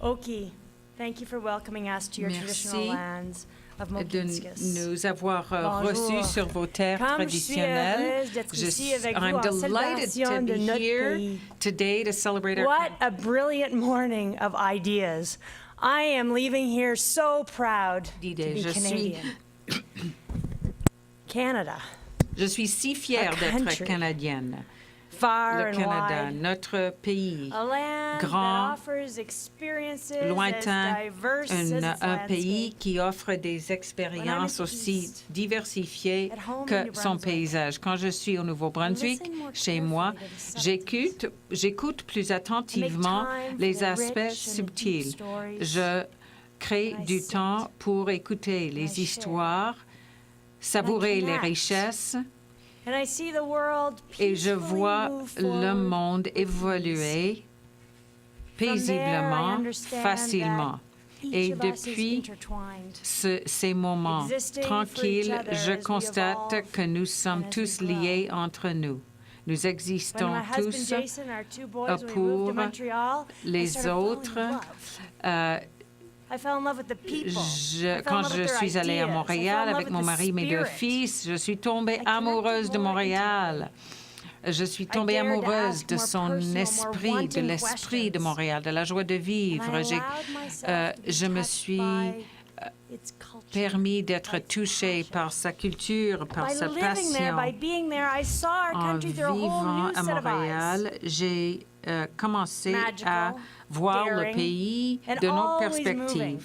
Oki, thank you for welcoming us to your traditional Merci lands of de Mohkinskis. nous avoir Bonjour. reçus sur vos terres Comme je suis traditionnelles. heureuse d'être ici avec vous I'm en delighted célébration to de be notre here pays. today to celebrate our What a brilliant morning of ideas. I am leaving here so proud to idée. be Canadian. Canada, Je suis si fière A d'être country. canadienne. far Le and Canada, wide. notre pays, A land grand, that offers experiences lointain, as diverse as its un pays landscape. qui offre des expériences the aussi East, diversifiées at home in que New son Brunswick, paysage. Quand je suis au Nouveau-Brunswick, listen more chez moi, carefully to the subtleties. j'écoute plus attentivement time for les the aspects rich and deep subtils. stories. Je crée And I du sit temps pour écouter I les share. histoires, savourer les connect. richesses, And I see the world et je peacefully vois move le forward monde with ease. évoluer From there, I paisiblement, understand facilement. that Et each of us is depuis intertwined. ces moments Existing for tranquilles, each other je as we constate evolve que nous sommes and as tous we grow. liés entre nous. Nous When existons my husband tous Jason and our two boys, when we moved pour to Montreal, I les started falling in autres. love. I fell in love with the people. I fell in Quand love je with their suis allée à ideas. I Montréal fell in love avec with mon the mari, mes deux spirit. fils, je suis tombée connected amoureuse de more Montréal. Je suis tombée dared to amoureuse ask de more son personal, more esprit, de wanting l'esprit de questions. Montréal, de la joie de vivre. And I allowed myself to be Je me touched suis by its culture. permis d'être by its touchée passion. par sa culture, par By sa living there, passion. by being there, I saw our En country through a whole vivant new à set of eyes. Montréal, j'ai commencé à Magical, voir le daring, pays and de notre always perspective. moving.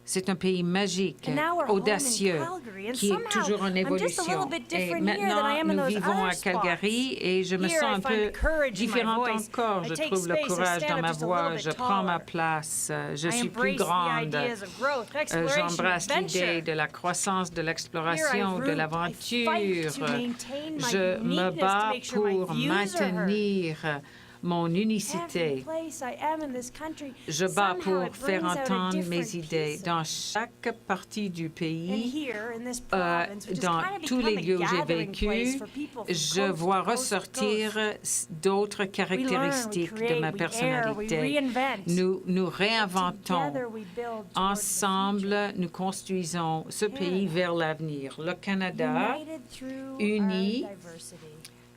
C'est un pays magique, And now we're home in audacieux, Calgary, and qui est somehow toujours en I'm just a little évolution. bit Et different here than I maintenant, am in nous those vivons other à Calgary spots. et je me Here, sens I un find peu courage in my différente voice. encore. I Je take trouve le space, I courage stand dans up ma just a voix. little Je bit prends ma taller. place. Je I suis plus embrace the grande. ideas of growth, exploration, J'embrasse l'idée adventure. de la croissance, de Here I l'exploration, de root, I l'aventure. fight to maintain my Je me uniqueness, to bats make sure my pour views are heard. maintenir mon Every unicité. place I am in this country, Je bats somehow pour it faire brings out a entendre mes different idées piece of dans me. chaque partie du And pays. here, in this province, which has Dans kind of tous les become a lieux où j'ai gathering place vécu, for people from je coast vois to coast to ressortir coast. d'autres We learn, we caractéristiques de create, ma we err, we personnalité. reinvent. Nous réinventons. Together we build towards the Ensemble, nous construisons ce pays vers l'avenir. Le future. Canada, United through unis our diversity.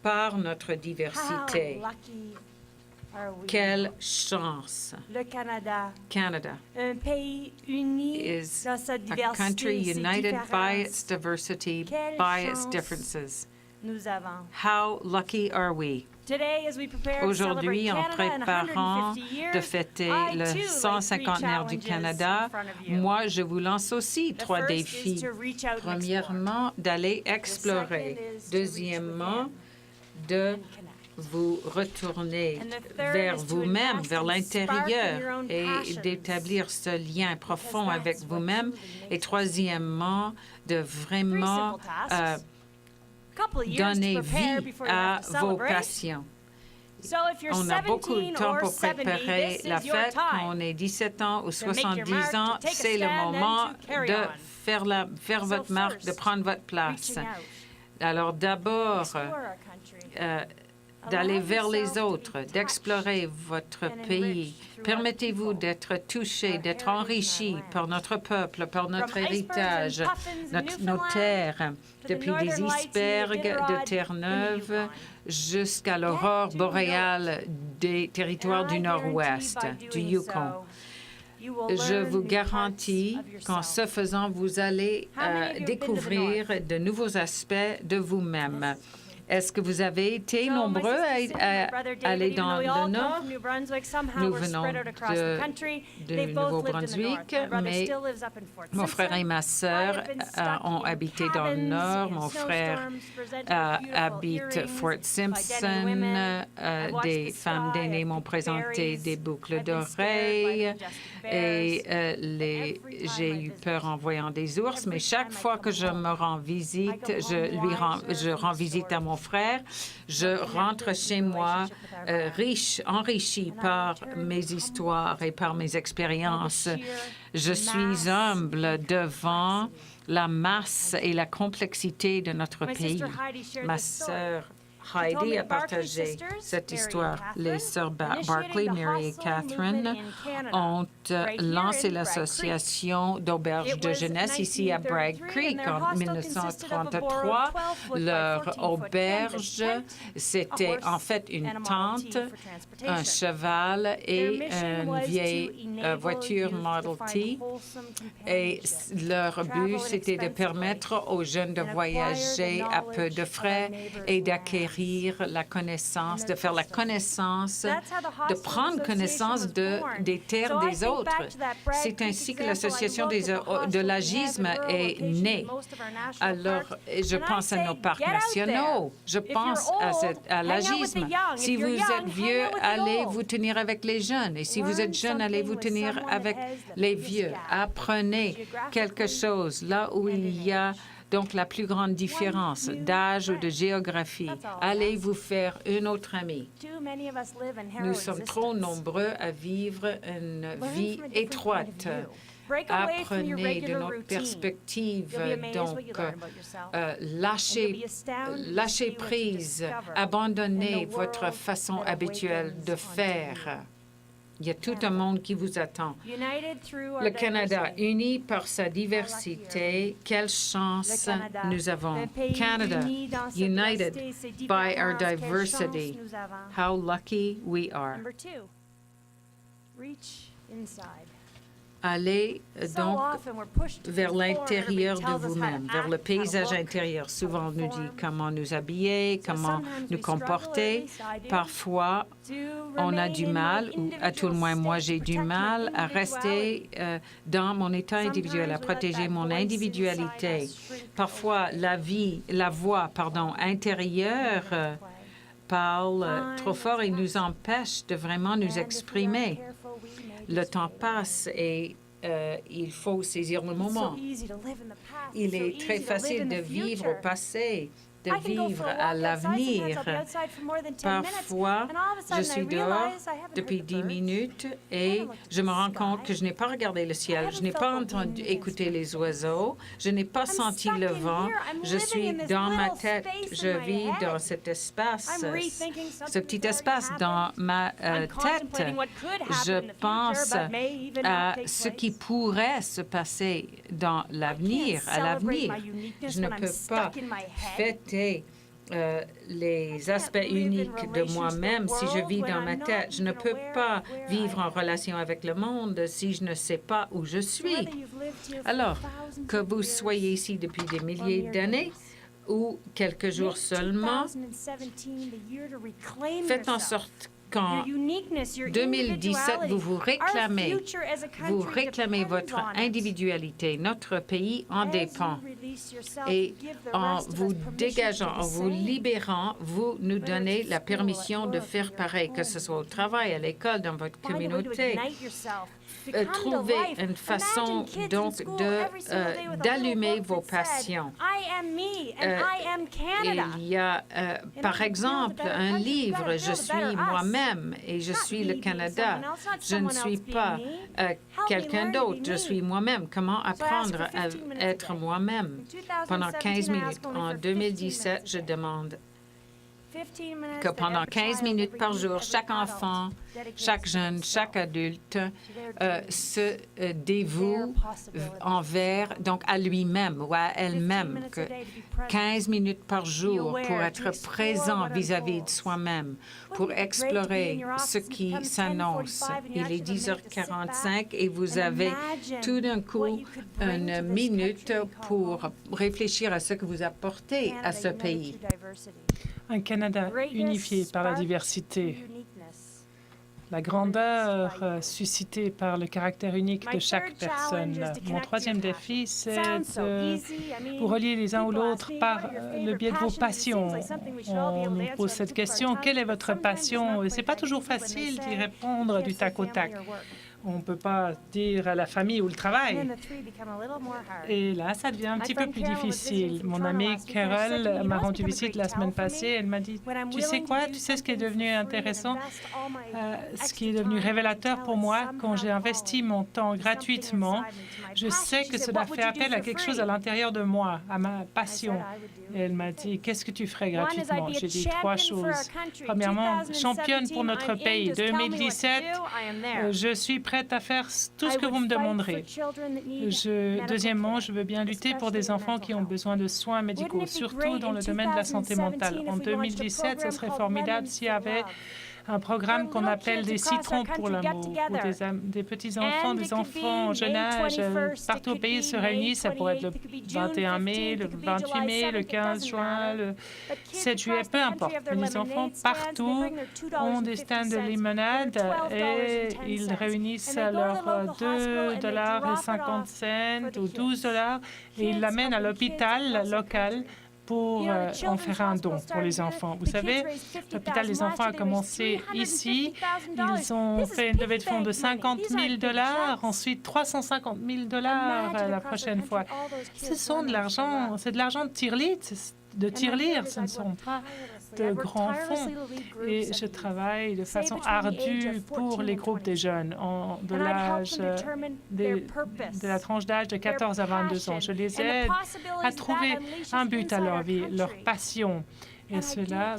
par notre How diversité. lucky are we? Quelle chance! Le Canada, Canada un pays uni is dans sa a diversité, country ses united by its différences. diversity, Quelle by its chance differences. Nous avons. How lucky are we? Today, as we prepare to Aujourd'hui, celebrate en Canada and préparant 150 years, de fêter I le too lay 150aire du 3 challenges Canada, in front of you. moi, je vous lance aussi The 3 first is défis. to reach out and explore. Premièrement, d'aller explorer. second is to reach Deuxièmement, within de and connect. vous retourner And the third vers is to vous-même, invest vers and spark in l'intérieur your own et passions. d'établir ce lien profond that's avec what vous-même. truly makes Et us. troisièmement, de Three vraiment simple tasks. Couple of years donner to prepare vie before you à have to vos celebrate. passions. So if you're On a beaucoup de 17 temps or pour 70, préparer this la is your fête. Quand time. on est 17 ans ou make your 70 mark, ans, to take a c'est le stand and moment to carry de on. faire So votre marque, de first, prendre votre place. Reaching out. Alors d'abord, Explore our country. d'aller Allow vers les yourself to be autres, touched d'explorer votre and pays. enriched through our Permettez-vous people, d'être touché, our d'être heritage and enrichi our par land. notre peuple, par notre From icebergs and héritage, puffins in nos Newfoundland terres, to the depuis des northern lights in icebergs de Iditarod Terre-Neuve in the Yukon. jusqu'à l'aurore to know boréale des territoires And du I guarantee Nord-Ouest, by du doing Yukon. so, you will Je learn vous new garantis parts of qu'en yourself. ce faisant, vous allez How many of you have been to the découvrir North? de nouveaux aspects de vous-même. Est-ce que vous avez été So, my nombreux sister Cindy, my à brother David, aller even dans though we all le come Nord? from New Brunswick, somehow Nous we're venons spread out across the country. du They've both lived in the North. Nouveau-Brunswick, My brother mais still lives up in Fort mon frère et Simpson. ma sœur I have been stuck ont in habité dans le cabins Nord. in Mon frère snowstorms, presented with beautiful habite earrings Fort by Simpson. Denny women. I've watched Des the femmes sky, d'aînés I've m'ont picked présenté berries, des boucles I've been scared by d'oreilles the majestic et bears. Every time j'ai I eu visit, peur en voyant des ours, mais every chaque time I fois come que je home, me rends visite, I go home wiser je rends from the visite à mon stories. frère, je rentre chez moi riche, enrichi And I par return mes humble histoires et par mes expériences. by the sheer Je suis mass humble and devant complexity. la masse et la complexité de notre My pays. sister Heidi shared Ma this story. sœur Heidi a partagé cette histoire. Les sœurs Barclay, Mary et Catherine ont lancé l'association d'auberges de jeunesse ici à Bragg Creek en 1933. Leur auberge, c'était en fait une tente, un cheval et une vieille voiture Model T. Et leur but, c'était de permettre aux jeunes de voyager à peu de frais et d'acquérir la connaissance, de faire la connaissance, de prendre connaissance des terres des autres. C'est ainsi que l'association de l'agisme est née. Alors, je pense à nos parcs nationaux, je pense à l'agisme. Si vous êtes vieux, allez vous tenir avec les jeunes. Et si vous êtes jeune, allez vous tenir avec les vieux. Apprenez quelque chose là où il y a donc la plus grande différence d'âge ou de géographie. Allez vous faire une autre amie. Nous sommes trop nombreux à vivre une vie étroite. Apprenez de notre perspective, donc lâchez prise, abandonnez votre façon habituelle de faire. Il y a tout un monde qui vous attend. Le Canada, uni par sa diversité, quelle chance nous avons. Canada, united by our diversity. How lucky we are. Allez donc vers l'intérieur de vous-même, vers le paysage intérieur. Souvent, on nous dit comment nous habiller, comment nous comporter. Parfois, on a du mal, ou à tout le moins, moi, j'ai du mal à rester dans mon état individuel, à protéger mon individualité. Parfois, la voix intérieure parle trop fort et nous empêche de vraiment nous exprimer. Le temps passe et il faut saisir le moment. Il est très facile de vivre au passé, de vivre à l'avenir. Parfois, je suis dehors depuis 10 minutes et je me rends compte que je n'ai pas regardé le ciel, je n'ai pas écouté les oiseaux, je n'ai pas senti le vent. Je suis dans ma tête, je vis dans cet espace, ce petit espace dans ma tête. Je pense à ce qui pourrait se passer dans l'avenir, à l'avenir. Je ne peux pas fêter les aspects uniques de moi-même si je vis dans ma tête. Je ne peux pas vivre en relation avec le monde si je ne sais pas où je suis. Alors, que vous soyez ici depuis des milliers d'années ou quelques jours seulement, faites en sorte qu'en 2017, vous réclamez votre individualité. Notre pays en dépend. Et en vous dégageant, en vous libérant, vous nous donnez la permission de faire pareil, que ce soit au travail, à l'école, dans votre communauté. Trouvez une façon donc d'allumer vos passions. Il y a, par exemple, un livre, Je suis moi-même et je suis le Canada. Je ne suis pas quelqu'un d'autre, je suis moi-même. Comment apprendre à être moi-même? Pendant 15 minutes. En 2017, je demande que pendant 15 minutes par jour, chaque enfant, chaque jeune, chaque adulte se dévoue donc à lui-même ou à elle-même, que 15 minutes par jour pour être présent vis-à-vis de soi-même, pour explorer ce qui s'annonce. Il est 10h45 et vous avez tout d'un coup une minute pour réfléchir à ce que vous apportez à ce pays. Un Canada unifié par la diversité, la grandeur suscitée par le caractère unique de chaque personne. Mon troisième défi, c'est de vous relier les uns ou l'autre par le biais de vos passions. On nous pose cette question, quelle est votre passion? Et ce n'est pas toujours facile d'y répondre du tac au tac. On ne peut pas dire à la famille ou le travail. Et là, ça devient un petit peu plus difficile. Mon amie Carol m'a rendu visite la semaine passée. Elle m'a dit, tu sais quoi, tu sais ce qui est devenu intéressant, ce qui est devenu révélateur pour moi quand j'ai investi mon temps gratuitement. Je sais que cela fait appel à quelque chose à l'intérieur de moi, à ma passion. Et elle m'a dit, qu'est-ce que tu ferais gratuitement? J'ai dit 3 choses. Premièrement, championne pour notre pays. 2017, je suis prête à faire tout ce que vous me demanderez. Deuxièmement, je veux bien lutter pour des enfants qui ont besoin de soins médicaux, surtout dans le domaine de la santé mentale. En 2017, ce serait formidable s'il y avait un programme qu'on appelle des citrons pour l'amour, où des petits-enfants, des enfants en jeune âge, partout au pays se réunissent. Ça pourrait être le 21 mai, le 28 mai, le 15 juin, le 7 juillet, peu importe. Les enfants partout ont des stands de limonade et ils réunissent leurs $2,50 ou $12 et ils l'amènent à l'hôpital local pour en faire un don pour les enfants. Vous savez, l'hôpital des enfants a commencé ici. Ils ont fait une levée de fonds de $50,000, ensuite $350,000 la prochaine fois. Ce sont de l'argent, c'est de l'argent de tirelire, ce ne sont pas de grands fonds. Et je travaille de façon ardue pour les groupes des jeunes de la tranche d'âge de 14 à 22 ans. Je les aide à trouver un but à leur vie, leur passion. Et cela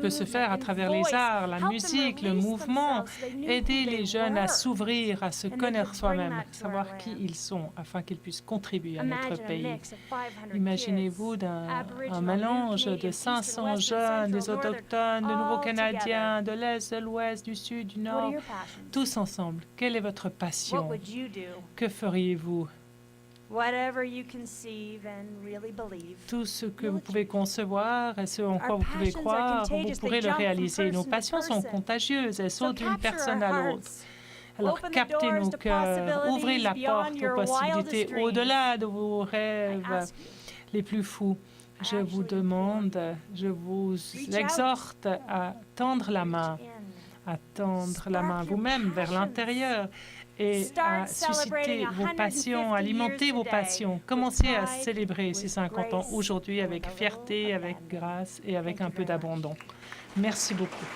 peut se faire à travers les arts, la musique, le mouvement, aider les jeunes à s'ouvrir, à se connaître soi-même, savoir qui ils sont, afin qu'ils puissent contribuer à notre pays. Imaginez-vous un mélange de 500 jeunes, des autochtones, de nouveaux Canadiens, de l'Est, de l'Ouest, du Sud, du Nord, tous ensemble. Quelle est votre passion? Que feriez-vous? Tout ce que vous pouvez concevoir et ce en quoi vous pouvez croire, vous pourrez le réaliser. Nos passions sont contagieuses, elles sautent d'une personne à l'autre. Alors, captez nos cœurs, ouvrez la porte aux possibilités au-delà de vos rêves les plus fous. Je vous demande, je vous exhorte à tendre la main vous-même vers l'intérieur et à susciter vos passions, alimenter vos passions. Commencez à célébrer ces 50 ans aujourd'hui avec fierté, avec grâce et avec un peu d'abandon. Merci beaucoup.